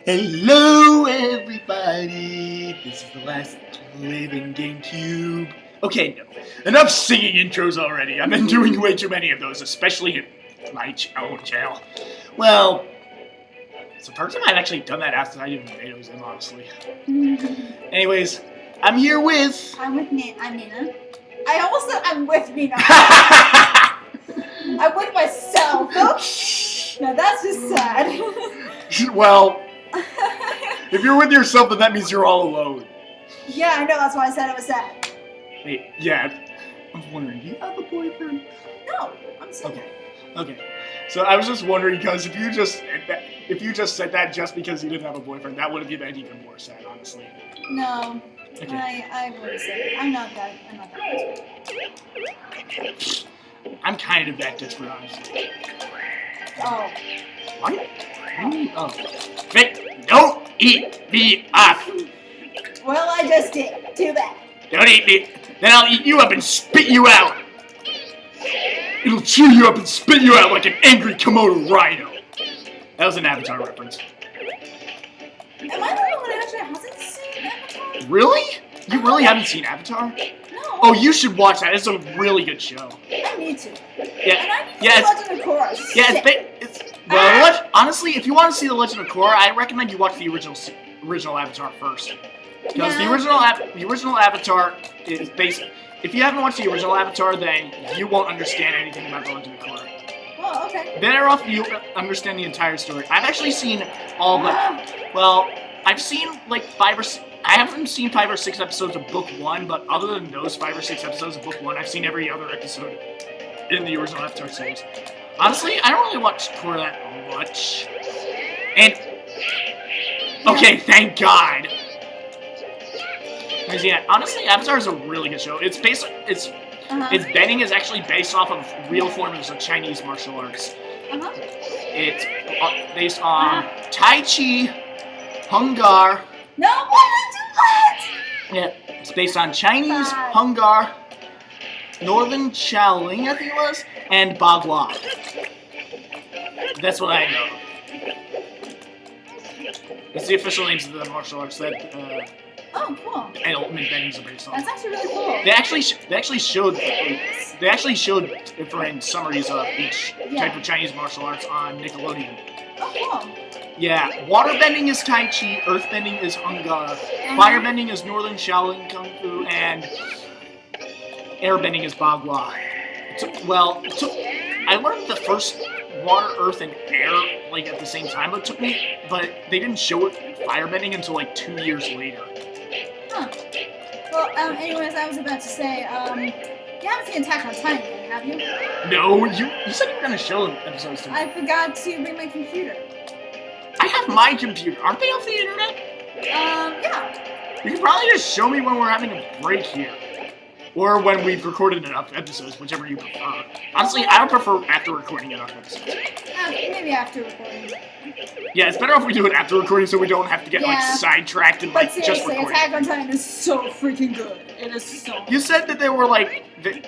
Hello, everybody! This is the last living GameCube. Okay, no. Enough singing intros already. I've been doing way too many of those, especially in my own channel. Well, it's the first time I've actually done that after I did videos in, honestly. Anyways, I'm here with... I'm Nina. I almost said I'm with Nina. I'm with myself. Now that's just sad. Well, if you're with yourself, then that means you're all alone. Yeah, I know. That's why I said it was sad. Wait, yeah. I'm wondering, do you have a boyfriend? No, I'm single. Okay. So I was just wondering because if you just said that just because you didn't have a boyfriend, that would have been even more sad, honestly. No. Okay. I wouldn't say it. I'm not that desperate. I'm kind of that desperate, honestly. Oh. What? Oh. Vic, don't eat me up! Well, I just did. Too bad. Don't eat me. Then I'll eat you up and spit you out. It'll chew you up and spit you out like an angry Komodo rhino. That was an Avatar reference. Am I the only one who actually hasn't seen Avatar? Really? You really haven't seen Avatar? No. Oh, you should watch that. It's a really good show. I need to. Yeah. And I need to watch The Chorus. Yeah, honestly, if you want to see The Legend of Korra, I recommend you watch the original Avatar first. Because the original Avatar is based... If you haven't watched the original Avatar, then you won't understand anything about The Legend of Korra. Oh, okay. Better off you understand the entire story. I've actually seen all but... Well, I've seen like 5 or 6... I haven't seen 5 or 6 episodes of Book 1, but other than those 5 or 6 episodes of Book 1, I've seen every other episode in the original Avatar series. Honestly, I don't really watch Korra that much. And... Okay, thank God! Because, yeah, honestly, Avatar is a really good show. Its bending is actually based off of real forms of Chinese martial arts. It's based on Tai Chi, Hung Gar. No, why not do that? Yeah, it's based on Chinese, Hung Gar, Northern Shaolin, I think it was, and Bagua. That's what I know. It's the official names of the martial arts that oh, cool. and ultimate bendings are based on. That's actually really cool. They actually showed different summaries of each type of Chinese martial arts on Nickelodeon. Oh, cool. Yeah, water bending is Tai Chi, earth bending is Hung Gar, fire bending is Northern Shaolin Kung Fu, and air bending is Bagua. I learned the first water, earth, and air like at the same time. But they didn't show it fire bending until like 2 years later. Huh. Well, anyways, I was about to say, you haven't seen Attack on Titan yet, have you? No, you said you were gonna show episodes to me. I forgot to bring my computer. I have my computer. Aren't they off the internet? Yeah. You can probably just show me when we're having a break here. Or when we've recorded enough episodes, whichever you prefer. Honestly, I would prefer after recording enough episodes. Maybe after recording. Yeah, it's better if we do it after recording so we don't have to get like sidetracked and like just recording. Attack on Titan is so freaking good. It is so good. You said that there were like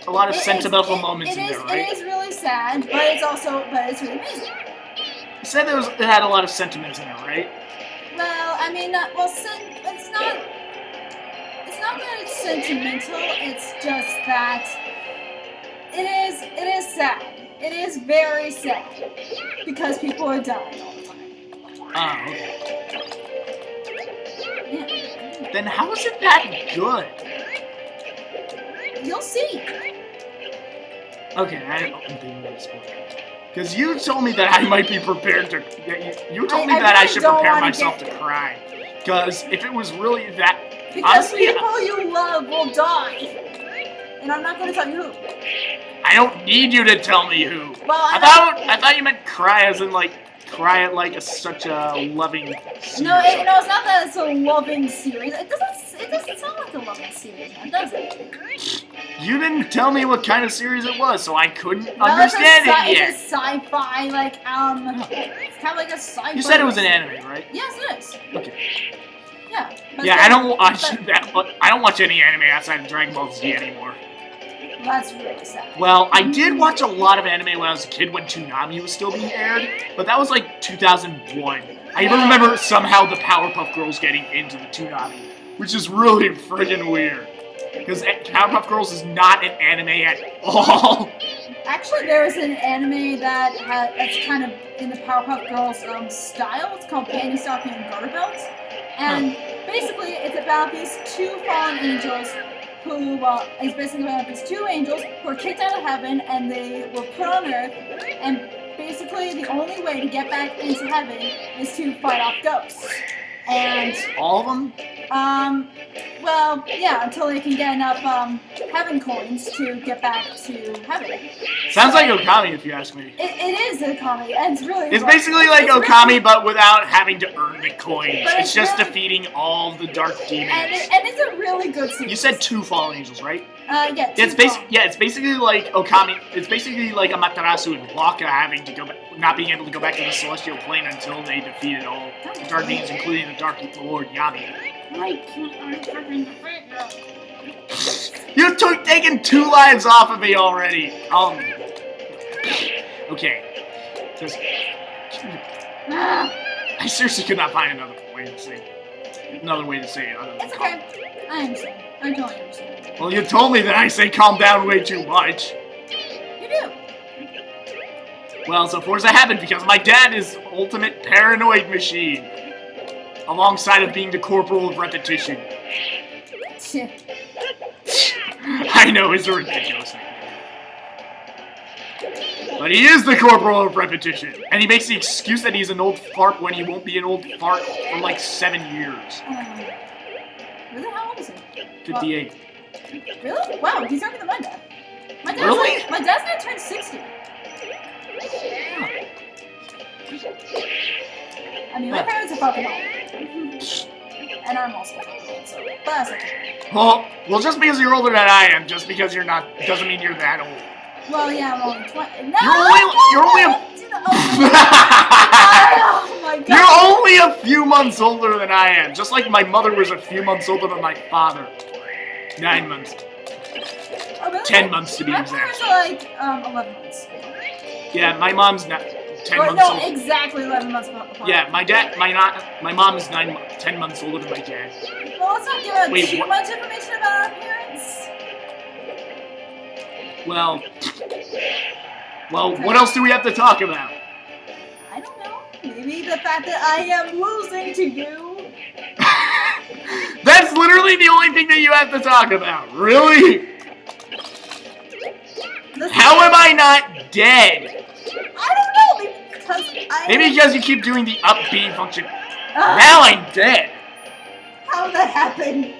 a lot of sentimental moments in there, right? It is really sad, but it's really amazing. You said it had a lot of sentiments in it, right? Well, I mean, it's not that it's sentimental, it's just that it is sad. It is very sad. Because people are dying all the time. Oh, okay. Yeah. Then how is it that good? You'll see. Okay, I don't think I'm gonna spoil it. Because you told me that I might be prepared to... You told me that I should prepare myself to cry. Because if it was really that... Because honestly, people you love will die. And I'm not going to tell you who. I don't need you to tell me who. Well, I thought you meant cry as in like cry at like such a loving series. No, it's not that it's a loving series. It doesn't sound like a loving series, now, does it? You didn't tell me what kind of series it was, so I couldn't understand it yet. It's a sci-fi, like it's kind of like a sci-fi. You said it was an anime, right? Yes, it is. Okay. Yeah. Yeah, I don't watch any anime outside of Dragon Ball Z anymore. That's really sad. Well, I did watch a lot of anime when I was a kid when Toonami was still being aired, but that was like 2001. I even remember somehow the Powerpuff Girls getting into the Toonami, which is really friggin' weird. Because Powerpuff Girls is not an anime at all. Actually, there is an anime that's kind of in the Powerpuff Girls style. It's called Panty Stocking and Garter Belts. And basically, it's about these two fallen angels who, it's basically about these two angels who were kicked out of heaven and they were put on Earth. And basically, the only way to get back into heaven is to fight off ghosts. And all of them? Well, yeah, until they can get enough heaven coins to get back to heaven. Sounds like Okami, if you ask me. It is Okami, and it's really. It's basically like Okami, but without having to earn the coins. It's just really defeating all the dark demons. And it's a really good series. You said two fallen angels, right? Yeah. It's basically like Okami. It's basically like Amaterasu and Waka having to go back, not being able to go back to the celestial plane until they defeated all the dark demons, including the Dark Lord Yami. Why can't I fucking defeat you? You took taking 2 lives off of me already. Okay. Just, I seriously could not find another way to say it. It's okay. I understand. I totally understand. Well, you told me that I say calm down way too much. You do. Well, so Forza happened because my dad is ultimate paranoid machine. Alongside of being the corporal of repetition. I know, it's a ridiculous thing. But he is the corporal of repetition. And he makes the excuse that he's an old fart when he won't be an old fart for like 7 years. Really? How old is he? 58. Really? Wow, he's younger than my dad. Really? My dad's gonna turn 60. I mean, my parents are fucking old. And I'm also fucking old, so that's okay. Well, just because you're older than I am, just because you're not, doesn't mean you're that old. Well, yeah, I'm only 20. No! You're only Oh my god! You're only a few months older than I am, just like my mother was a few months older than my father. 9 months. Oh, really? 10 months to be my exact. My parents are like 11 months. Yeah, my mom's not 10 months no, older. Exactly 11 months apart. Yeah, my mom is 10 months older than my dad. Well, let's not give out too much information about our parents. Well, what else do we have to talk about? I don't know. Maybe the fact that I am losing to you. That's literally the only thing that you have to talk about. Really? How am I not dead? I don't know. Maybe because you keep doing the up B function. Now I'm dead. How did that happen?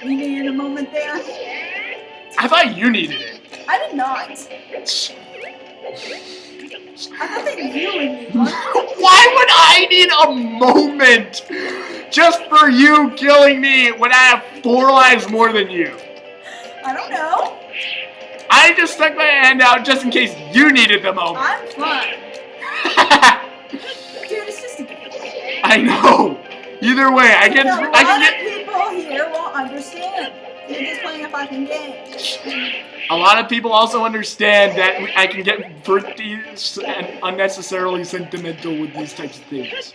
You needed a moment there. I thought you needed it. I did not. I thought that you would need one. Why would I need a moment just for you killing me when I have 4 lives more than you? I don't know. I just stuck my hand out just in case you needed the moment. I'm fine. Dude, it's just a game. I know. Either way, I can A lot get. of people here won't understand. You're just playing a fucking game. A lot of people also understand that I can get pretty and unnecessarily sentimental with these types of things.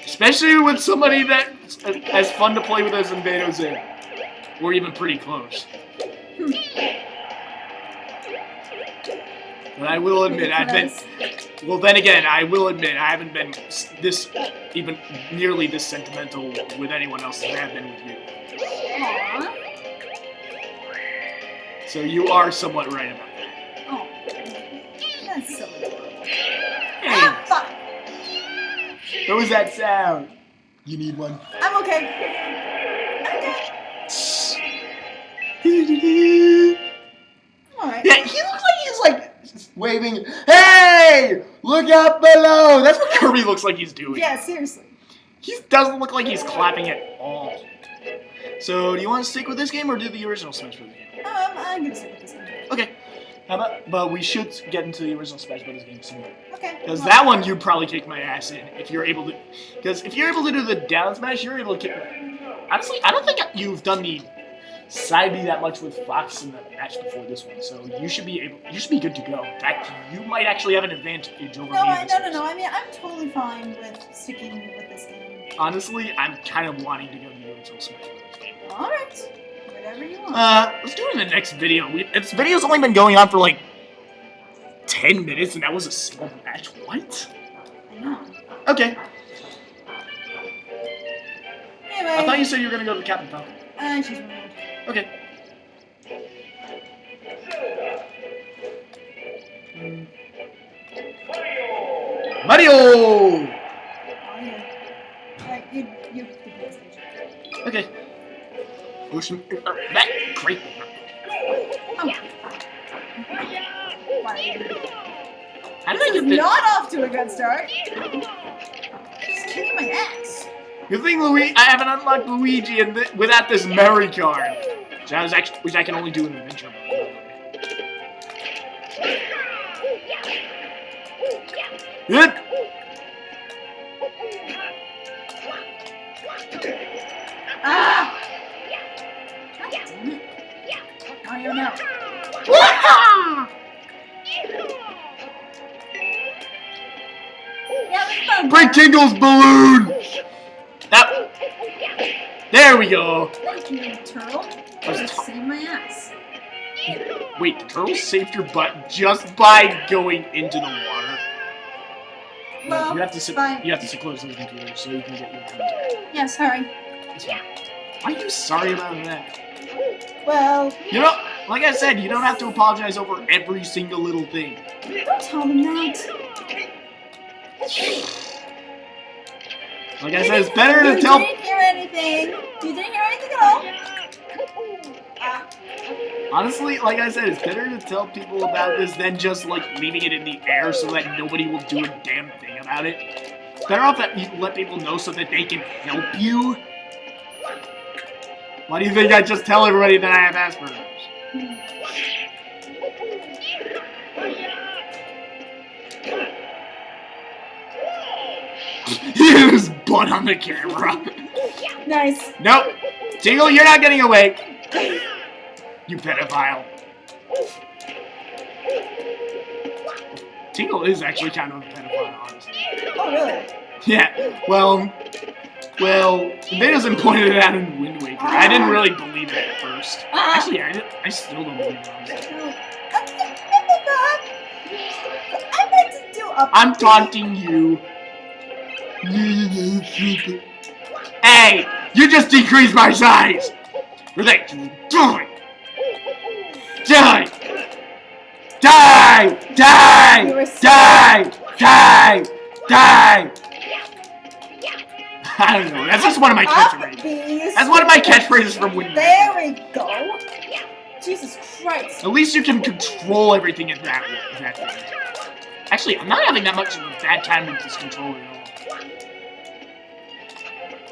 Especially with somebody that's as fun to play with as Invado's in. We're even pretty close. But I will admit, well then again, I will admit, I haven't been even nearly this sentimental with anyone else as I have been with you. Aww. So you are somewhat right about that. Oh, that's so adorable. Hey, Fuck. what was that sound? You need one. I'm okay. Alright. Yeah, he looks like he's like waving. Hey, look out below. That's what Kirby looks like he's doing. Yeah, seriously. He doesn't look like he's clapping at all. So, do you want to stick with this game or do the original Smash Bros. Game? I'm gonna stick with this game. Okay. How about? But we should get into the original Smash Bros. Game soon. Okay. Because that one you'd probably kick my ass in if you're able to. Because if you're able to do the down smash, you're able to kick. Honestly, I don't think you've done the side B that much with Fox in the match before this one, so you should be good to go. In fact, you might actually have an advantage over me. No. I mean, I'm totally fine with sticking with this game. Honestly, I'm kind of wanting to go to the original Smash Bros. game. All right, whatever you want. Let's do it in the next video. This video's only been going on for like 10 minutes, and that was a single match. What? I know. Okay. Anyway. I thought you said you were gonna go to the Captain Falcon. She's removed. Okay. Mario! Oh, yeah. You pay attention. Okay. Ocean. That great. Oh. How did I This get is this? not off to a good start. She's kicking my ass. Good thing I haven't unlocked Luigi without this memory card, which I can only do in adventure mode. Good. Ah! God damn it. Mario, no. Yeah, that's fun. Break Tingle's balloon! There we go! Thank you, turtle. Just saved my ass. Wait, the turtle saved your butt just by going into the water? Well, you have to sit close to the computer so you can get your content. Yeah, sorry. Why are you sorry about that? Well, You know, like I said, you don't have to apologize over every single little thing. don't tell them that. Like I said, it's better to tell... You didn't hear anything. You didn't hear anything at all. Honestly, like I said, it's better to tell people about this than just, like, leaving it in the air so that nobody will do a damn thing about it. It's better off that you let people know so that they can help you. Why do you think I just tell everybody that I have Asperger's? He hit his butt on the camera. Nice. Nope. Tingle, you're not getting away. You pedophile. Tingle is actually kind of a pedophile, honestly. Oh, really? Yeah, well, Vaderson pointed it out in Wind Waker. I didn't really believe it at first. Actually, I still don't believe it, honestly. I'd like to do a... I'm taunting you. Hey, you just decreased my size. Die! Die! Die! Die! Die! Die! Die! I don't know. That's just one of my catchphrases. That's one of my catchphrases from Wind Waker. There we go. Jesus Christ. At least you can control everything in that thing. Actually, I'm not having that much of a bad time with this controller at all.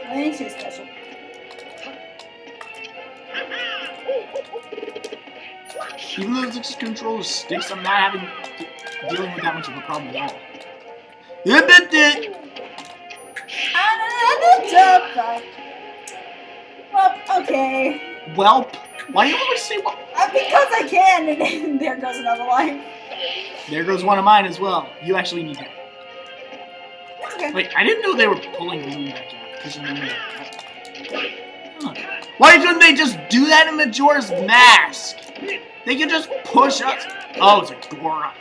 I ain't too special. Even though this controller sticks, I'm not dealing with that much of a problem at all. Well, okay. Welp. Why do you always say welp? Because I can, and there goes another life. There goes one of mine as well. You actually need that. Okay. Wait, I didn't know they were pulling the moon back out. Because you remember that. Huh. Why couldn't they just do that in Majora's Mask? They could just push us. Oh, it's a Goron.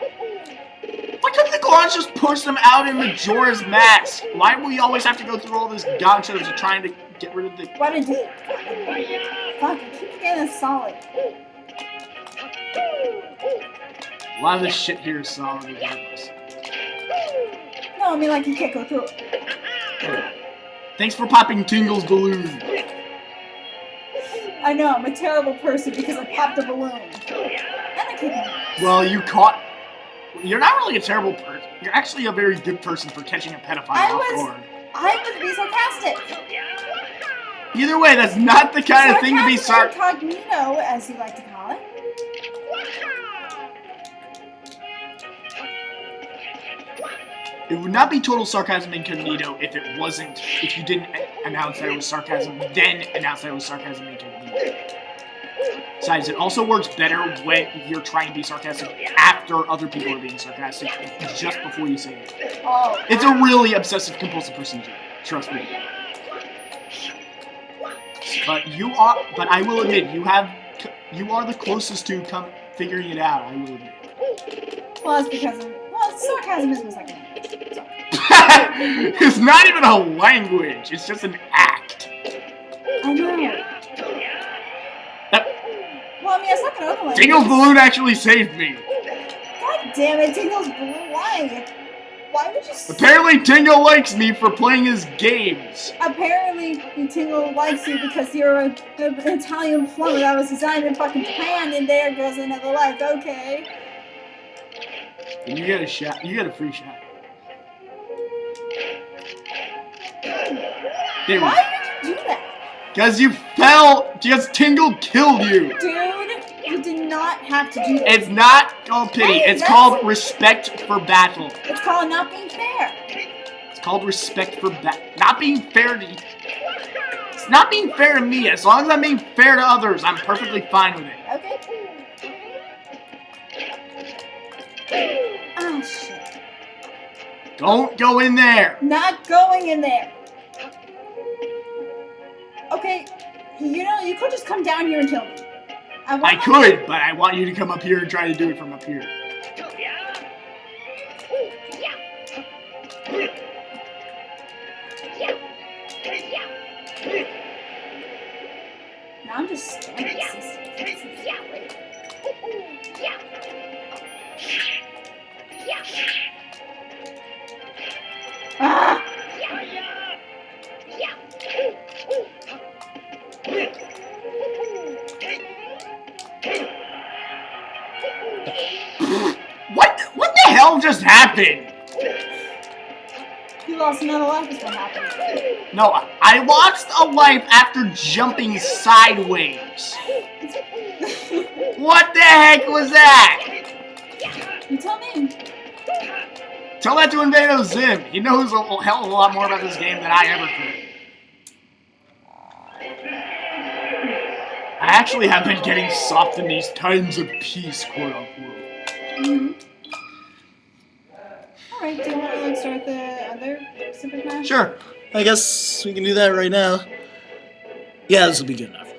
Why couldn't the Gorons just push them out in Majora's Mask? Why do we always have to go through all this dog shows of trying to get rid of the... What did you... Fuck, I keep forgetting it's solid. A lot of this shit here is solid regardless. No, I mean like you can't go through it. Thanks for popping Tingle's balloon. I know, I'm a terrible person because I popped a balloon. And I kicked it. Well, you caught... You're not really a terrible person. You're actually a very good person for catching a pedophile off guard. I was being sarcastic. Either way, that's not the kind of thing to be incognito, as you like to call it. It would not be total sarcasm incognito if you didn't announce that it was sarcasm, then announce that it was sarcasm incognito. Besides, it also works better when you're trying to be sarcastic after other people are being sarcastic, just before you say it. Oh. It's a really obsessive-compulsive procedure. Trust me. But I will admit, you are the closest to figuring it out. I will admit. Well, it's because sarcasm is my second language. So. It's not even a language. It's just an act. I know. Well, I mean, it's not gonna other language. Tingle's balloon actually saved me. God damn it, Tingle's balloon. Why? Why would you? Apparently, Tingle likes me for playing his games. Apparently, Tingle likes you because you're an Italian plumber that was designed in fucking Japan, and there goes another life. Okay. And you get a shot. You get a free shot. Why did you do that? Because you fell. Because Tingle killed you. Dude, you did not have to do that. It's not called pity. Hey, it's called respect for battle. It's called not being fair. It's called respect for not being fair to you. It's not being fair to me. As long as I'm being fair to others, I'm perfectly fine with it. Okay. Oh, shit. Don't go in there. Not going in there. Okay, you could just come down here and kill me. I could, but I want you to come up here and try to do it from up here. Now I'm just standing. Ah! What the hell just happened? You lost another life is what happened. No, I lost a life after jumping sideways. What the heck was that? You tell me. Tell that to Invado Zim. He knows a hell of a lot more about this game than I ever could. I actually have been getting soft in these times of peace, quote unquote. Mm-hmm. Alright, do you want to start the other Pacific match? Sure. I guess we can do that right now. Yeah, this will be good enough.